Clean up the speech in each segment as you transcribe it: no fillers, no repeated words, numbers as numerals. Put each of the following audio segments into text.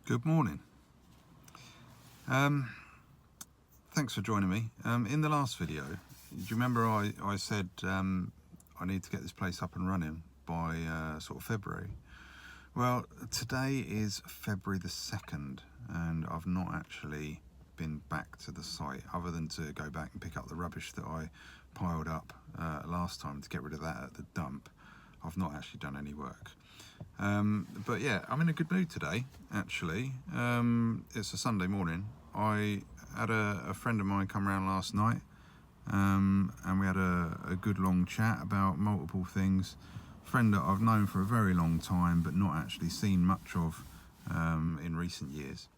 Good morning. Thanks for joining me. In the last video, do you remember I said I need to get this place up and running by sort of February? Well, today is February the 2nd and I've not actually been back to the site other than to go back and pick up the rubbish that I piled up last time to get rid of that at the dump. I've not actually done any work. But yeah, I'm in a good mood today, actually. It's a Sunday morning. I had a friend of mine come around last night, and we had a good long chat about multiple things. A friend that I've known for a very long time, but not actually seen much of in recent years.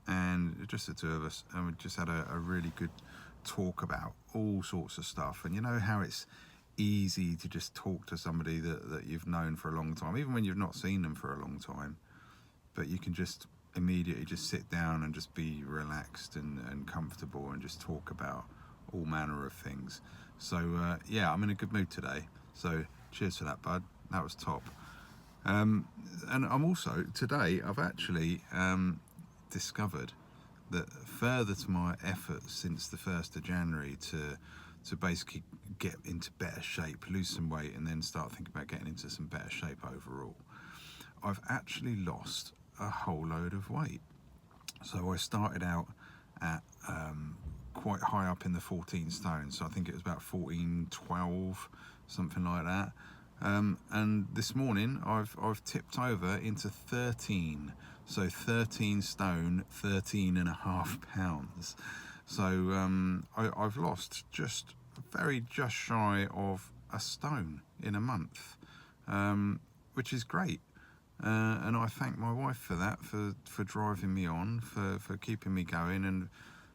And just the two of us, and we just had a really good talk about all sorts of stuff. And you know how it's easy to just talk to somebody that you've known for a long time, even when you've not seen them for a long time, but you can just immediately just sit down and just be relaxed and comfortable and just talk about all manner of things. So yeah, I'm in a good mood today, so cheers for that, bud. That was top. And I'm also today I've actually discovered that further to my efforts since the 1st of January to basically get into better shape, lose some weight, and then start thinking about getting into some better shape overall, I've actually lost a whole load of weight. So I started out at quite high up in the 14 stone, so I think it was about 14, 12, something like that. And this morning I've tipped over into 13, so 13 stone, 13 and a half pounds. So I've lost just shy of a stone in a month, which is great. And I thank my wife for that, for driving me on, for keeping me going, and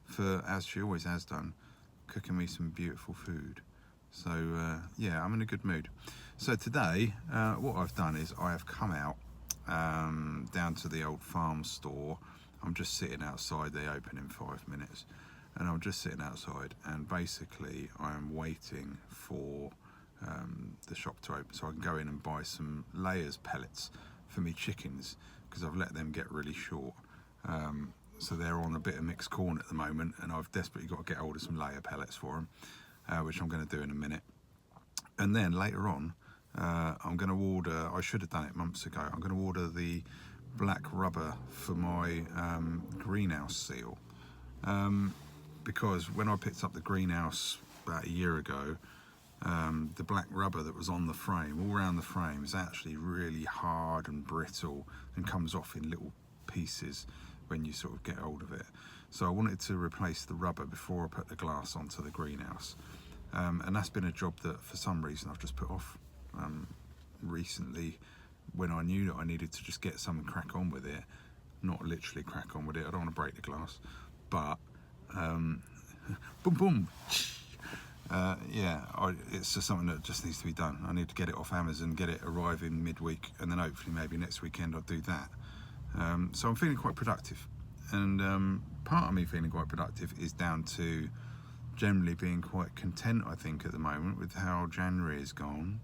for, as she always has done, cooking me some beautiful food. So yeah, I'm in a good mood. So today, what I've done is I have come out down to the old farm store. I'm just sitting outside. They open in 5 minutes. And I'm just sitting outside, and basically I am waiting for the shop to open so I can go in and buy some layers pellets for me chickens, because I've let them get really short. So they're on a bit of mixed corn at the moment, and I've desperately got to get hold of some layer pellets for them, which I'm going to do in a minute. And then later on, I'm going to order, I should have done it months ago, I'm going to order the black rubber for my greenhouse seal. Because when I picked up the greenhouse about a year ago, the black rubber that was on the frame, all around the frame, is actually really hard and brittle and comes off in little pieces when you sort of get hold of it. So I wanted to replace the rubber before I put the glass onto the greenhouse. And that's been a job that for some reason I've just put off recently, when I knew that I needed to just get some and crack on with it. Not literally crack on with it, I don't want to break the glass, but boom boom. Yeah, it's just something that just needs to be done. I need to get it off Amazon, get it arriving midweek, and then hopefully maybe next weekend I'll do that. So I'm feeling quite productive, and part of me feeling quite productive is down to generally being quite content, I think, at the moment with how January has gone.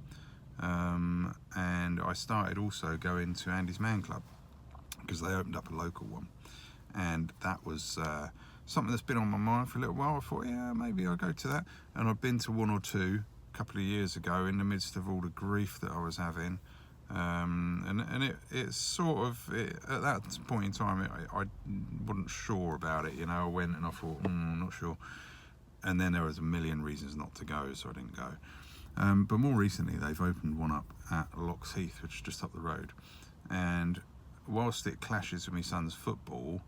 And I started also going to Andy's Man Club, because they opened up a local one, and that was something that's been on my mind for a little while. I thought, yeah, maybe I'll go to that. And I've been to one or two a couple of years ago in the midst of all the grief that I was having. And it's sort of, at that point in time, I wasn't sure about it, you know. I went and I thought, not sure. And then there was a million reasons not to go, so I didn't go. But more recently, they've opened one up at Lox Heath, which is just up the road. And whilst it clashes with my son's football,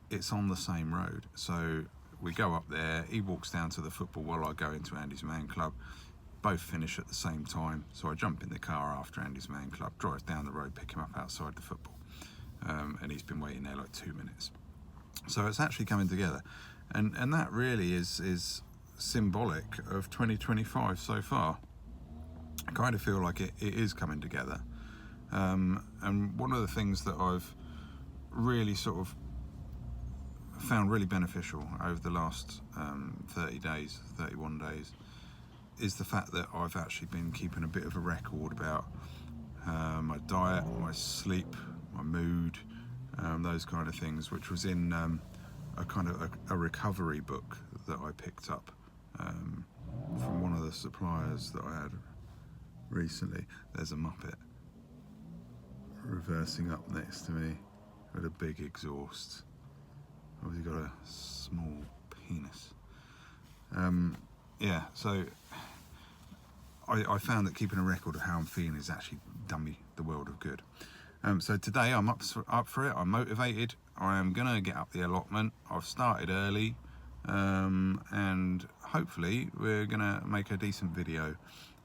it's on the same road. So we go up there, he walks down to the football while I go into Andy's Man Club. Both finish at the same time. So I jump in the car after Andy's Man Club, drive down the road, pick him up outside the football. And he's been waiting there like 2 minutes. So it's actually coming together. And that really is symbolic of 2025 so far. I kind of feel like it is coming together. And one of the things that I've really sort of found really beneficial over the last 30 days, 31 days, is the fact that I've actually been keeping a bit of a record about my diet, my sleep, my mood, those kind of things, which was in a kind of a recovery book that I picked up from one of the suppliers that I had recently. There's a Muppet reversing up next to me with a big exhaust. Obviously got a small penis. Yeah, so I found that keeping a record of how I'm feeling has actually done me the world of good. So today I'm up for it. I'm motivated. I am gonna get up the allotment. I've started early, and hopefully we're gonna make a decent video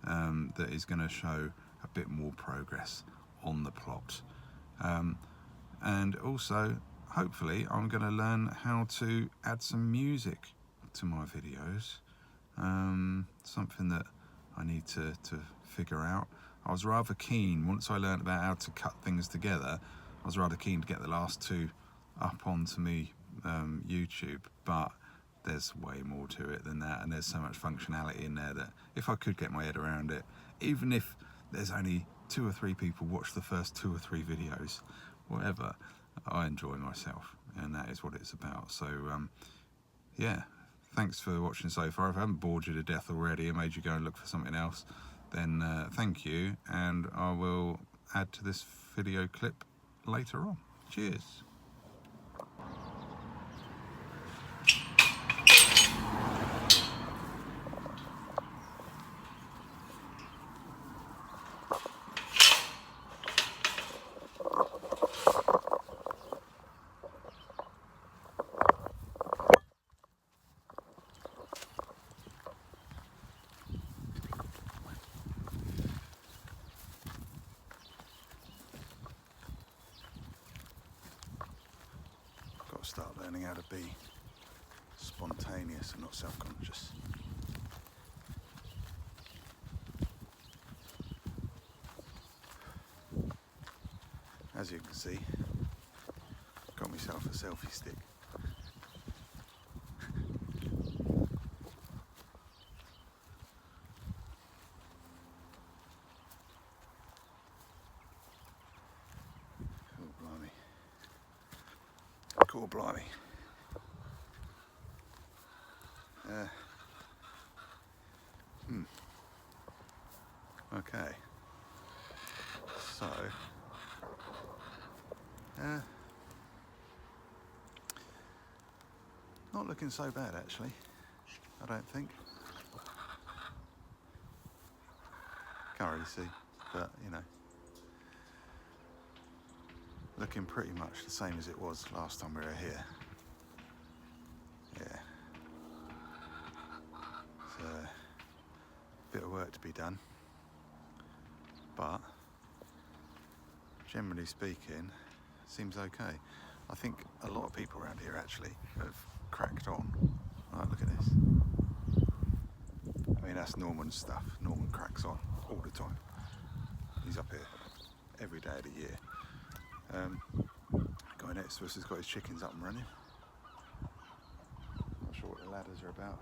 that is gonna show a bit more progress on the plot, and also hopefully I'm gonna learn how to add some music to my videos. Something that I need to figure out. I was rather keen, once I learned about how to cut things together, I was rather keen to get the last two up onto me YouTube, but there's way more to it than that, and there's so much functionality in there that if I could get my head around it, even if there's only 2 or 3 people watch the first 2 or 3 videos, whatever, I enjoy myself, and that is what it's about. So yeah, thanks for watching so far. If I haven't bored you to death already and made you go and look for something else, then thank you, and I will add to this video clip later on. Cheers. Start learning how to be spontaneous and not self-conscious. As you can see, got myself a selfie stick. Oh blimey. Cool, blimey. Okay. So, not looking so bad actually, I don't think. Can't really see, but you know, looking pretty much the same as it was last time we were here. Yeah. So, a bit of work to be done, but generally speaking, seems okay. I think a lot of people around here actually have cracked on. Right, look at this. I mean, that's Norman's stuff. Norman cracks on all the time. He's up here every day of the year. Guy next to us has got his chickens up and running. Not sure what the ladders are about.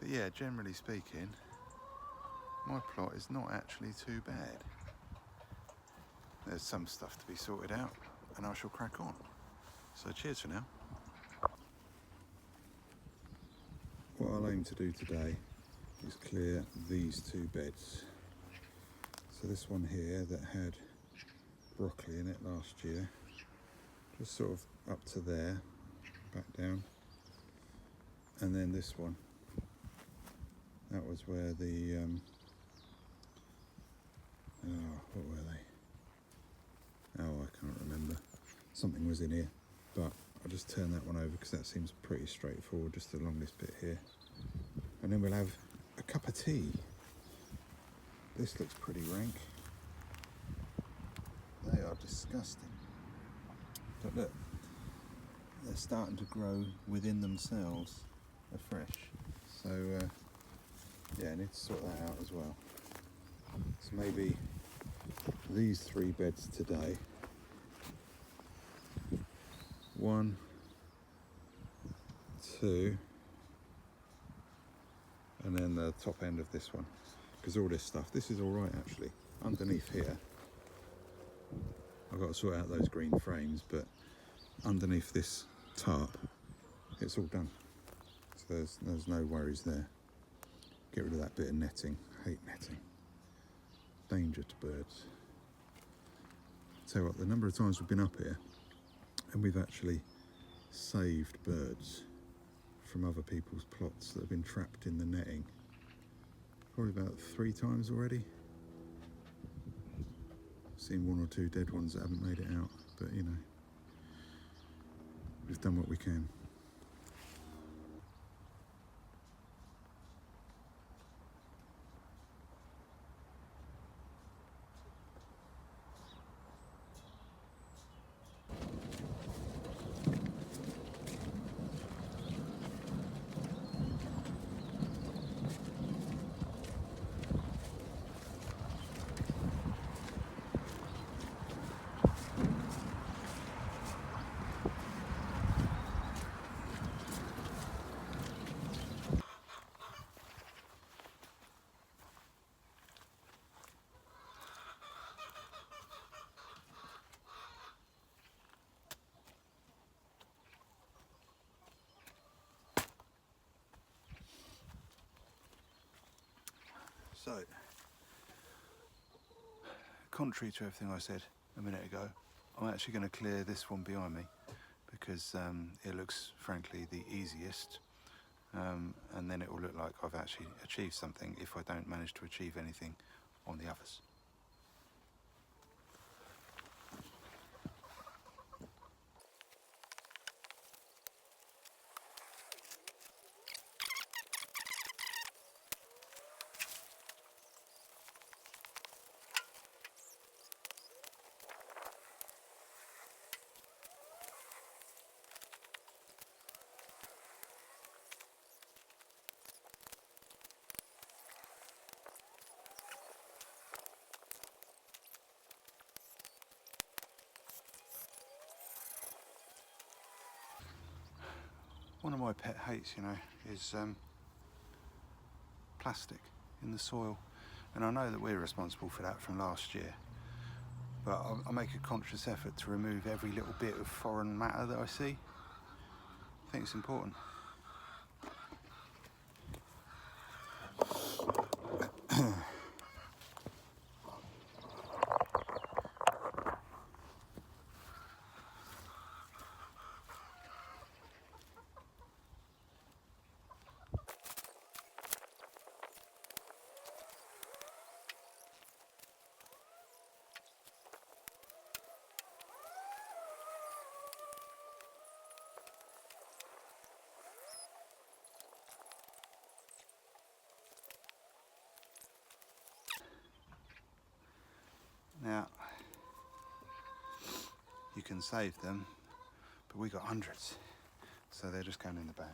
But yeah, generally speaking, my plot is not actually too bad. There's some stuff to be sorted out, and I shall crack on. So cheers for now. What I'll aim to do today is clear these 2 beds. So this one here that had broccoli in it last year, just sort of up to there, back down. And then this one, that was where the, what were they? Oh, I can't remember. Something was in here, but I'll just turn that one over because that seems pretty straightforward, just along this bit here. And then we'll have a cup of tea. This looks pretty rank. They are disgusting. But look, they're starting to grow within themselves afresh. So, yeah, I need to sort that out as well. So maybe these 3 beds today. 1, 2, and then the top end of this one. Because all this stuff, this is all right actually. Underneath here, I've got to sort out those green frames, but underneath this tarp it's all done, so there's no worries there. Get rid of that bit of netting. Hate netting, danger to birds. Tell you what, the number of times we've been up here and we've actually saved birds from other people's plots that have been trapped in the netting, probably about 3 times already. Seen 1 or 2 dead ones that haven't made it out, but you know, we've done what we can. So, contrary to everything I said a minute ago, I'm actually going to clear this one behind me because it looks, frankly, the easiest, and then it will look like I've actually achieved something if I don't manage to achieve anything on the others. One of my pet hates, you know, is plastic in the soil, and I know that we're responsible for that from last year, but I make a conscious effort to remove every little bit of foreign matter that I see. I think it's important. Now, you can save them, but we got hundreds, so they're just going in the bag.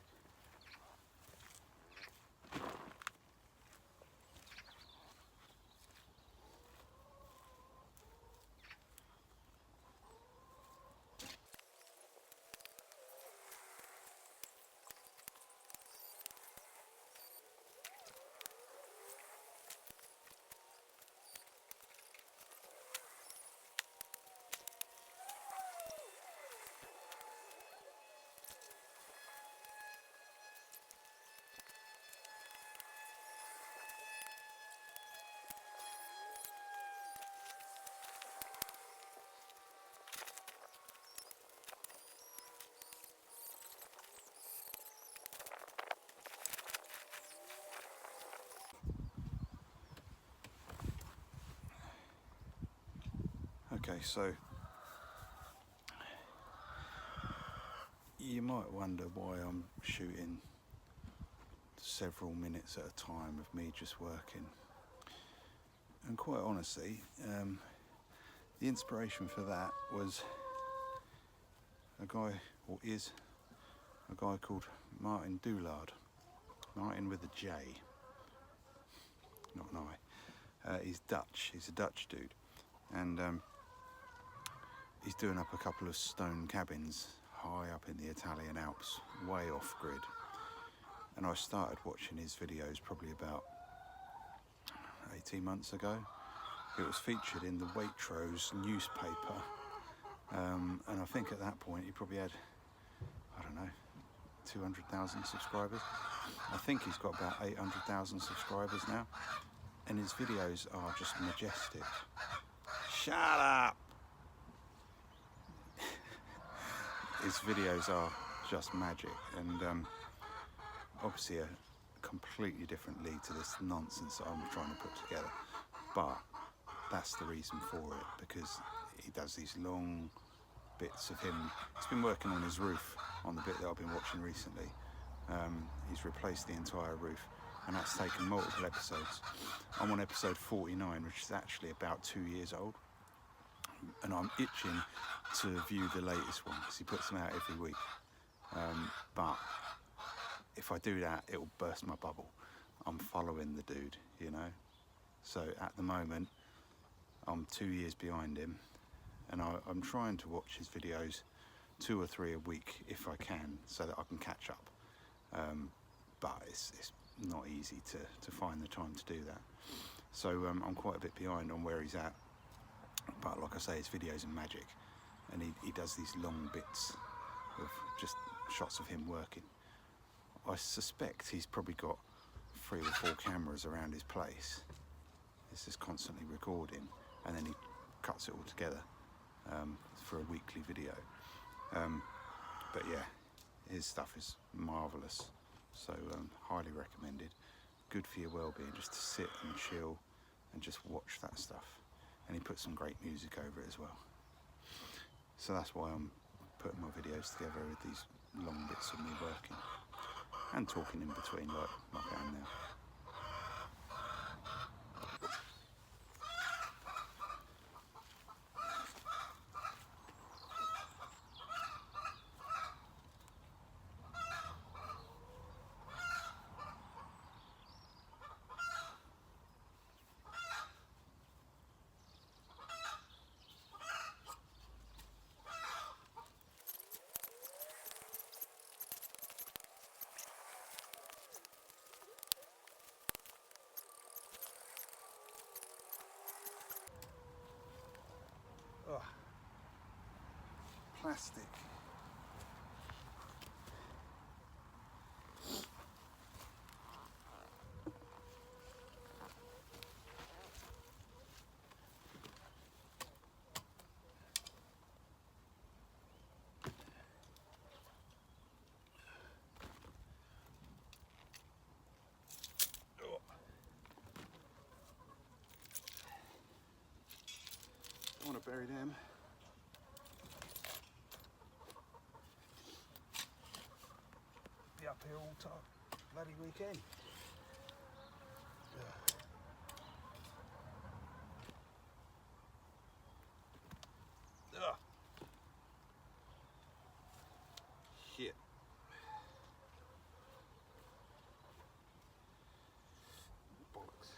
Okay, so you might wonder why I'm shooting several minutes at a time of me just working. And quite honestly, the inspiration for that was a guy, or is a guy called Martin Doolard. Martin with a J, not an I. He's Dutch, he's a Dutch dude. And he's doing up a couple of stone cabins high up in the Italian Alps, way off grid. And I started watching his videos probably about 18 months ago. It was featured in the Waitrose newspaper And I think at that point he probably had, I don't know, 200,000 subscribers. I think he's got about 800,000 subscribers now, and his videos are just majestic. Shut up! His videos are just magic, and obviously a completely different lead to this nonsense that I'm trying to put together, but that's the reason for it, because he does these long bits of him. He's been working on his roof, on the bit that I've been watching recently. He's replaced the entire roof, and that's taken multiple episodes. I'm on episode 49, which is actually about 2 years old, and I'm itching to view the latest one because he puts them out every week. But if I do that, it will burst my bubble. I'm following the dude, you know. So at the moment, I'm 2 years behind him, and I'm trying to watch his videos 2 or 3 a week if I can, so that I can catch up. But it's not easy to find the time to do that. So I'm quite a bit behind on where he's at. But like I say, his videos are magic, and he does these long bits of just shots of him working. I suspect he's probably got 3 or 4 cameras around his place. This is constantly recording, and then he cuts it all together for a weekly video. But yeah, his stuff is marvellous, so highly recommended. Good for your well-being, just to sit and chill and just watch that stuff. And he puts some great music over it as well. So that's why I'm putting my videos together with these long bits of me working and talking in between, like I am now. Oh, plastic. I want to bury them. Be up here all time, bloody weekend. Ugh. Shit. Bollocks.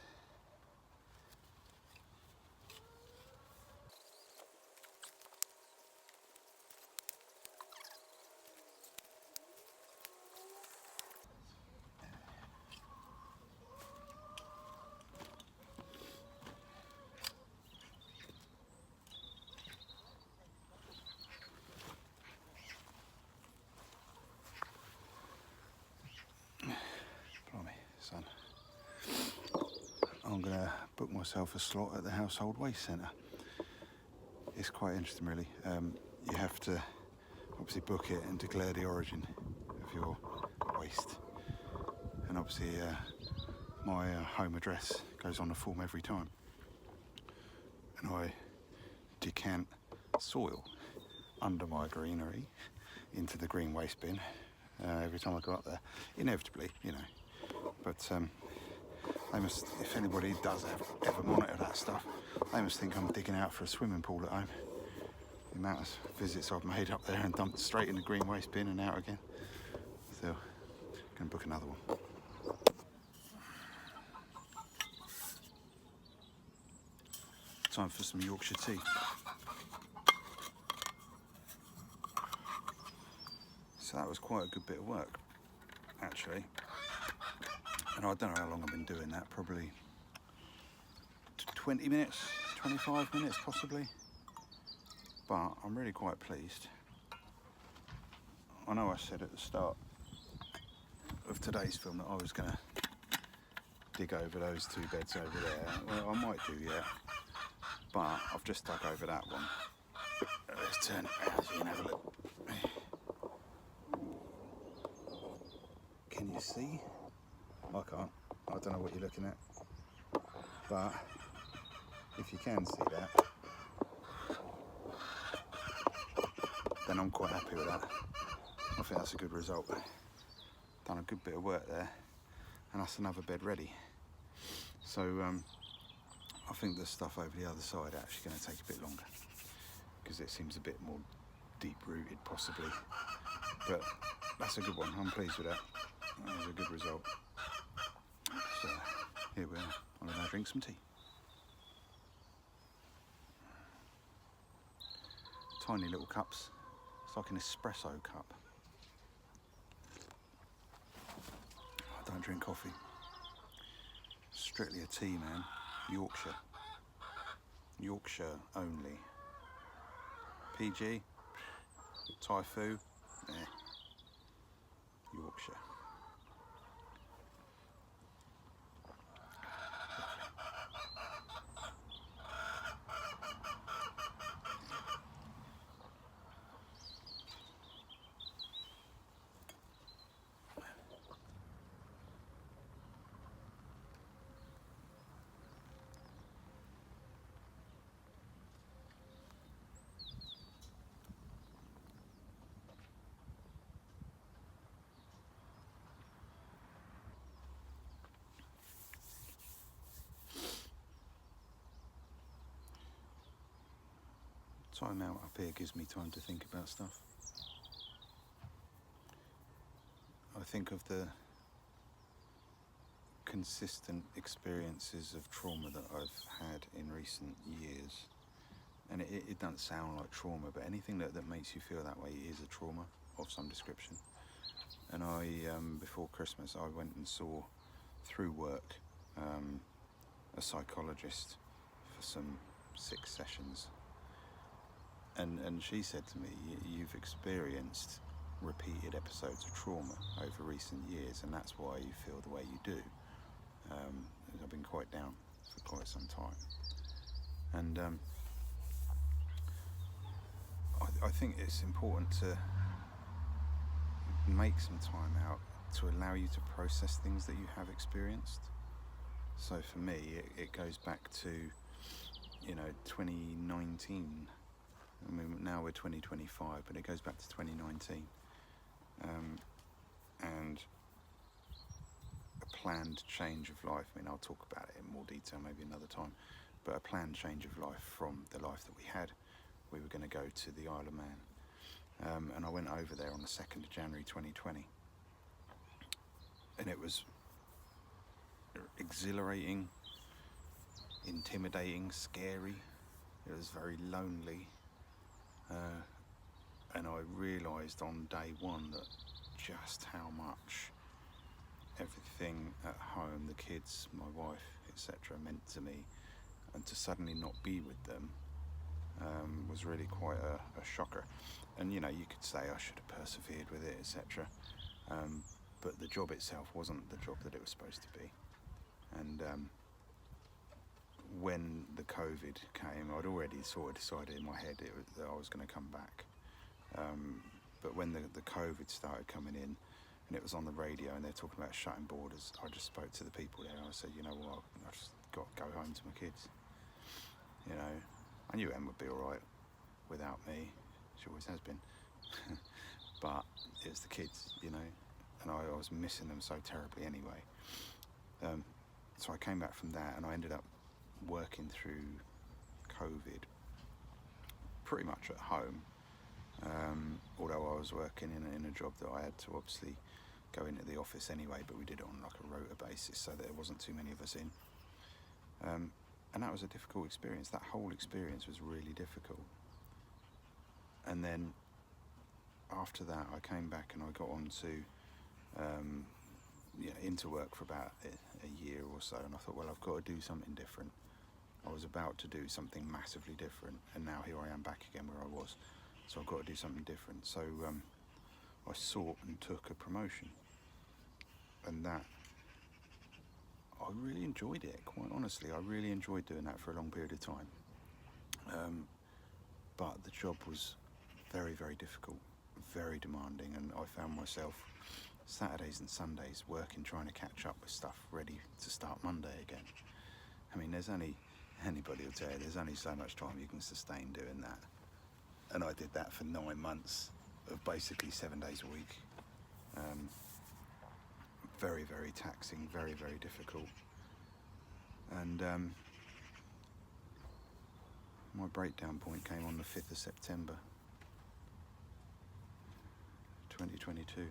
Son. I'm going to book myself a slot at the Household Waste Centre. It's quite interesting, really. You have to obviously book it and declare the origin of your waste. And obviously my home address goes on the form every time. And I decant soil under my greenery into the green waste bin every time I go up there. Inevitably, you know. But they must, if anybody does ever monitor that stuff, they must think I'm digging out for a swimming pool at home. The amount of visits I've made up there and dumped straight in the green waste bin and out again. So, going to book another one. Time for some Yorkshire tea. So that was quite a good bit of work, actually. And I don't know how long I've been doing that, probably 20 minutes, 25 minutes possibly. but I'm really quite pleased. I know I said at the start of today's film that I was going to dig over those two beds over there. Well, I might do, yeah, but I've just dug over that one. Let's turn it around so you can have a look. Can you see? I can't. I don't know what you're looking at, but if you can see that, then I'm quite happy with that. I think that's a good result. Done a good bit of work there, and that's another bed ready. So I think the stuff over the other side is actually going to take a bit longer because it seems a bit more deep-rooted possibly, but that's a good one. I'm pleased with that. That was a good result. So here we are. I'm going to drink some tea. Tiny little cups. It's like an espresso cup. I don't drink coffee. Strictly a tea, man. Yorkshire. Yorkshire only. PG. Thai food. Yorkshire. Time out up here gives me time to think about stuff. I think of the consistent experiences of trauma that I've had in recent years. And it doesn't sound like trauma, but anything that makes you feel that way is a trauma of some description. And I, before Christmas, I went and saw, through work, a psychologist for some 6 sessions. And she said to me, you've experienced repeated episodes of trauma over recent years, and that's why you feel the way you do. I've been quite down for quite some time. And I think it's important to make some time out to allow you to process things that you have experienced. So for me, it goes back to, 2019. I mean, now we're 2025, but it goes back to 2019. And a planned change of life. I mean, I'll talk about it in more detail maybe another time, but a planned change of life from the life that we had. We were going to go to the Isle of Man. And I went over there on the 2nd of January 2020. And it was exhilarating, intimidating, scary. It was very lonely. And I realised on day one that just how much everything at home, the kids, my wife, etc., meant to me, and to suddenly not be with them was really quite a shocker. And you could say I should have persevered with it, etc., but the job itself wasn't the job that it was supposed to be. And when the COVID came, I'd already sort of decided in my head that I was going to come back. But when the COVID started coming in, and it was on the radio, and they're talking about shutting borders, I just spoke to the people there, and I said, you know what, I just got to go home to my kids. I knew Em would be all right without me. She always has been. But it was the kids, and I was missing them so terribly anyway. So I came back from that, and I ended up working through COVID pretty much at home, although I was working in a job that I had to obviously go into the office anyway, but we did it on like a rota basis so that there wasn't too many of us in, and that was a difficult experience. That whole experience was really difficult. And then after that I came back and I got on to into work for about a year or so, and I thought, well, I've got to do something different. I was about to do something massively different, and now here I am back again where I was. So I've got to do something different. So I sought and took a promotion, and that, I really enjoyed it, quite honestly. I really enjoyed doing that for a long period of time. But the job was very, very difficult, very demanding, and I found myself Saturdays and Sundays working, trying to catch up with stuff ready to start Monday again. I mean, anybody will tell you, there's only so much time you can sustain doing that. And I did that for 9 months of basically 7 days a week. Very, very taxing, very, very difficult. And my breakdown point came on the 5th of September 2022.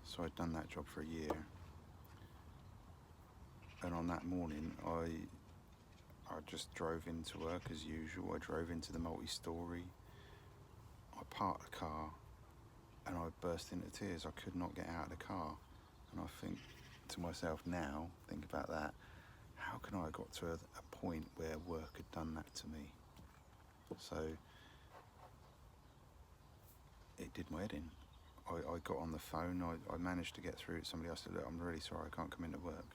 So I'd done that job for a year. And on that morning, I just drove into work as usual. I drove into the multi-storey. I parked the car and I burst into tears. I could not get out of the car. And I think to myself now, think about that, how can I have got to a point where work had done that to me? So it did my head in. I got on the phone, I managed to get through to somebody else. I said, look, I'm really sorry, I can't come into work.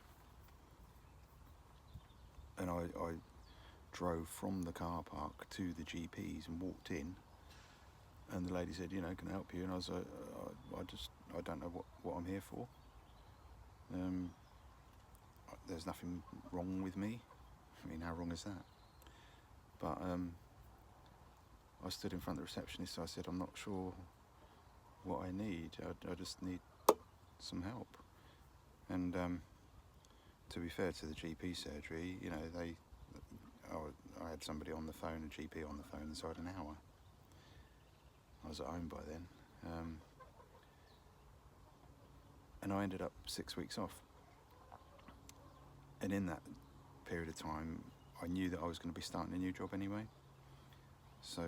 And I drove from the car park to the GP's and walked in, and the lady said, you know, can I help you? And I was like, I don't know what I'm here for. There's nothing wrong with me. I mean, how wrong is that? But I stood in front of the receptionist, so I said, I'm not sure what I need. I just need some help. And to be fair to the GP surgery, you know, I had somebody on the phone, a GP on the phone inside an hour. I was at home by then. And I ended up 6 weeks off. And in that period of time, I knew that I was going to be starting a new job anyway. So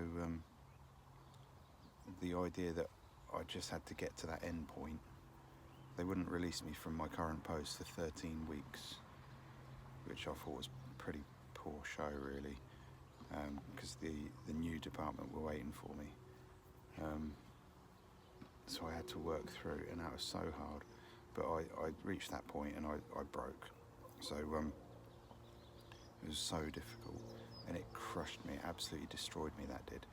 the idea that I just had to get to that end point, they wouldn't release me from my current post for 13 weeks, which I thought was pretty poor show, really, because the new department were waiting for me. So I had to work through, and that was so hard. But I reached that point and I broke. So it was so difficult, and it crushed me, it absolutely destroyed me, that did.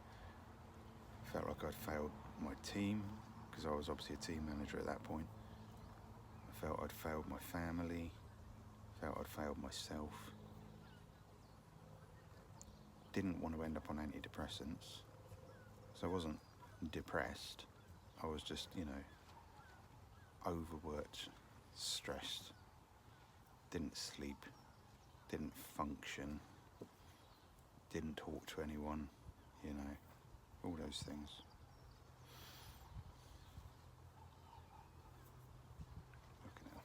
I felt like I'd failed my team, because I was obviously a team manager at that point. I felt I'd failed my family, felt I'd failed myself. Didn't want to end up on antidepressants, so I wasn't depressed. I was just, you know, overworked, stressed, didn't sleep, didn't function, didn't talk to anyone, you know, all those things. Fucking hell.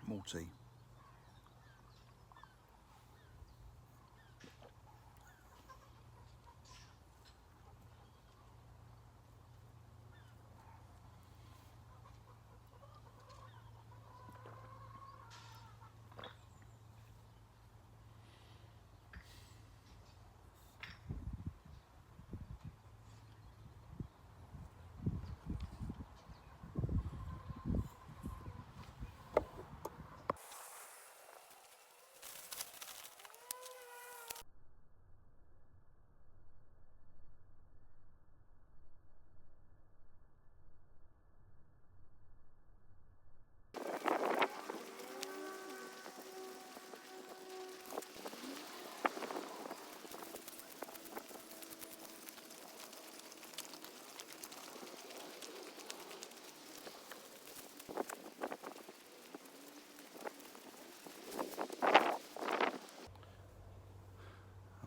More tea.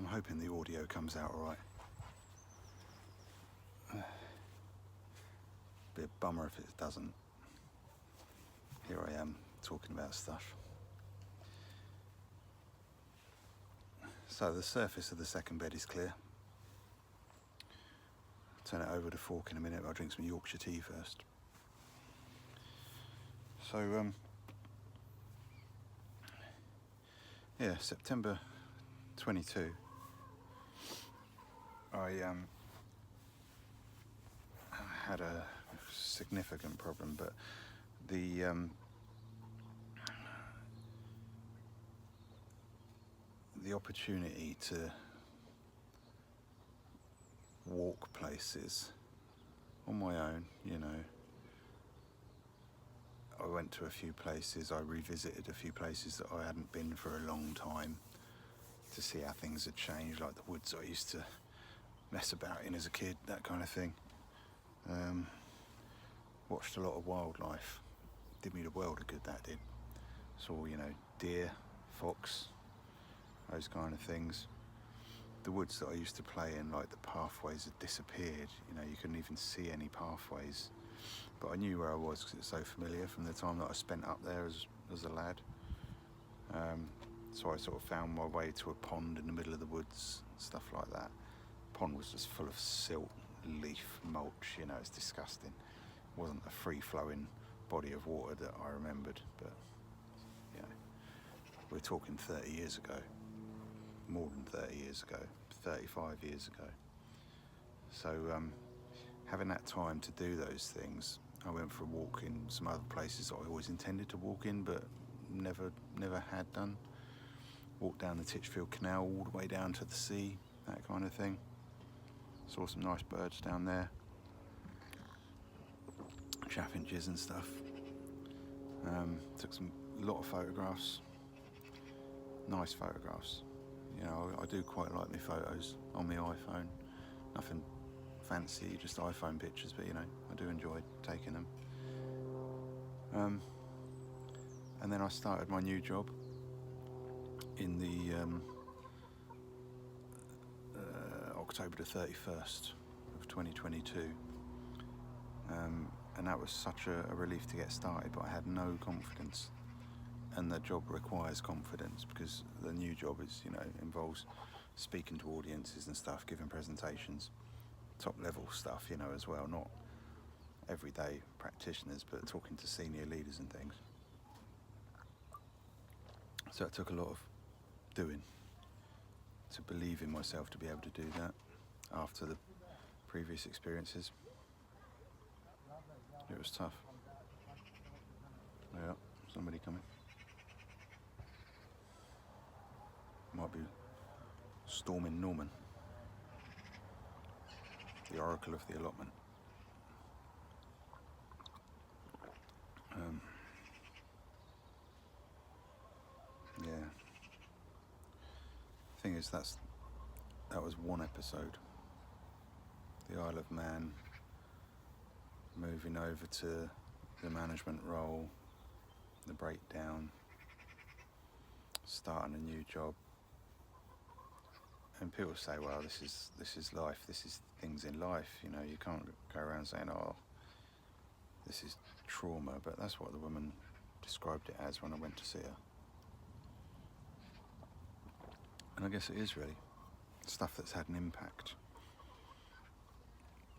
I'm hoping the audio comes out all right. Be a bummer if it doesn't. Here I am talking about stuff. So the surface of the second bed is clear. Turn it over to fork in a minute. I'll drink some Yorkshire tea first. So yeah, September 22, I had a significant problem, but the opportunity to walk places on my own, you know. I went to a few places, I revisited a few places that I hadn't been for a long time to see how things had changed, like the woods I used to mess about in as a kid, that kind of thing. Watched a lot of wildlife. Did me the world of good, that did. Saw, you know, deer, fox, those kind of things. The woods that I used to play in, like the pathways had disappeared. You know, you couldn't even see any pathways. But I knew where I was because it's so familiar from the time that I spent up there as a lad. So I sort of found my way to a pond in the middle of the woods, stuff like that. The pond was just full of silt, leaf, mulch, you know, it's disgusting. It wasn't a free-flowing body of water that I remembered, but, you know, we're talking 30 years ago, more than 30 years ago, 35 years ago. So having that time to do those things, I went for a walk in some other places that I always intended to walk in, but never had done. Walked down the Titchfield Canal all the way down to the sea, that kind of thing. Saw some nice birds down there, chaffinches and stuff. Took a lot of photographs, nice photographs. You know, I do quite like my photos on my iPhone. Nothing fancy, just iPhone pictures, but you know, I do enjoy taking them. And then I started my new job in the October the 31st of 2022. And that was such a relief to get started, but I had no confidence. And the job requires confidence because the new job is, you know, involves speaking to audiences and stuff, giving presentations, top level stuff, you know, as well, not everyday practitioners, but talking to senior leaders and things. So it took a lot of doing to believe in myself to be able to do that after the previous experiences. It was tough. Yeah, somebody coming. Might be storming Norman, the oracle of the allotment. Yeah. Thing is, that was one episode. The Isle of Man, moving over to the management role, the breakdown, starting a new job. And people say, well, this is life, this is things in life, you know, you can't go around saying, oh, this is trauma, but that's what the woman described it as when I went to see her. And I guess it is really stuff that's had an impact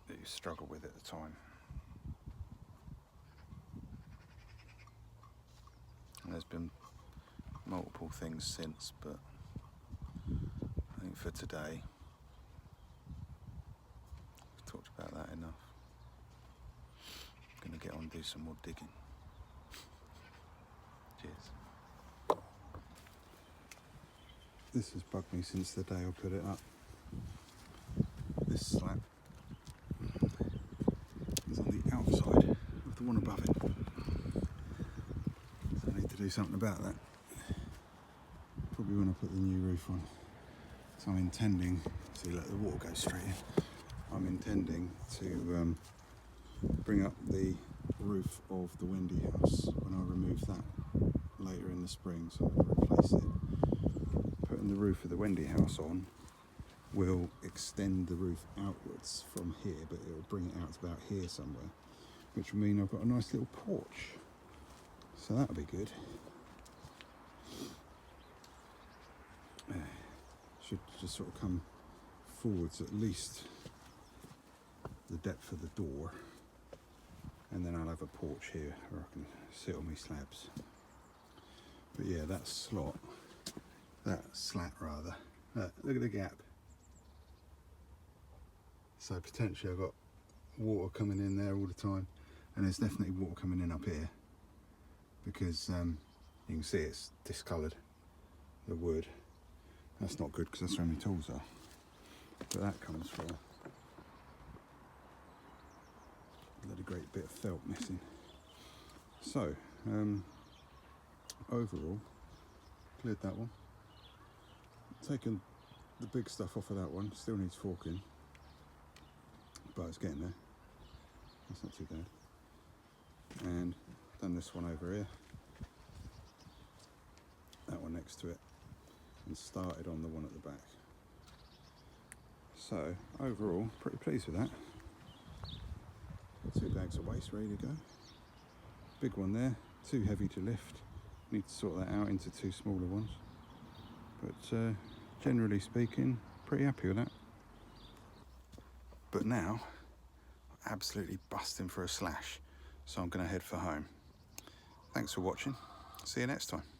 that you struggle with at the time. And there's been multiple things since, but I think for today, we've talked about that enough. I'm going to get on and do some more digging. Cheers. This has bugged me since the day I put it up. This slab is on the outside of the one above it. So I need to do something about that. Probably when I put the new roof on. So I'm intending, see, let the water go straight in. I'm intending to bring up the roof of the Wendy house when I remove that later in the spring, so I'm going to replace it. Putting the roof of the Wendy house on will extend the roof outwards from here, but it will bring it out to about here somewhere, which will mean I've got a nice little porch. So that'll be good. Should just sort of come forwards at least the depth of the door, and then I'll have a porch here where I can sit on my slabs. But yeah, that slat rather, look at the gap. So potentially I've got water coming in there all the time, and there's definitely water coming in up here, because you can see it's discoloured, the wood. That's not good because that's where my tools are. But that comes from a great bit of felt missing. So overall, cleared that one, taken the big stuff off of that one, still needs forking, but it's getting there, that's not too bad. And done this one over here, that one next to it, and started on the one at the back. So overall, pretty pleased with that. 2 bags of waste ready to go. Big one there, too heavy to lift. Need to sort that out into 2 smaller ones. But generally speaking, pretty happy with that. But now, absolutely busting for a slash, so I'm going to head for home. Thanks for watching. See you next time.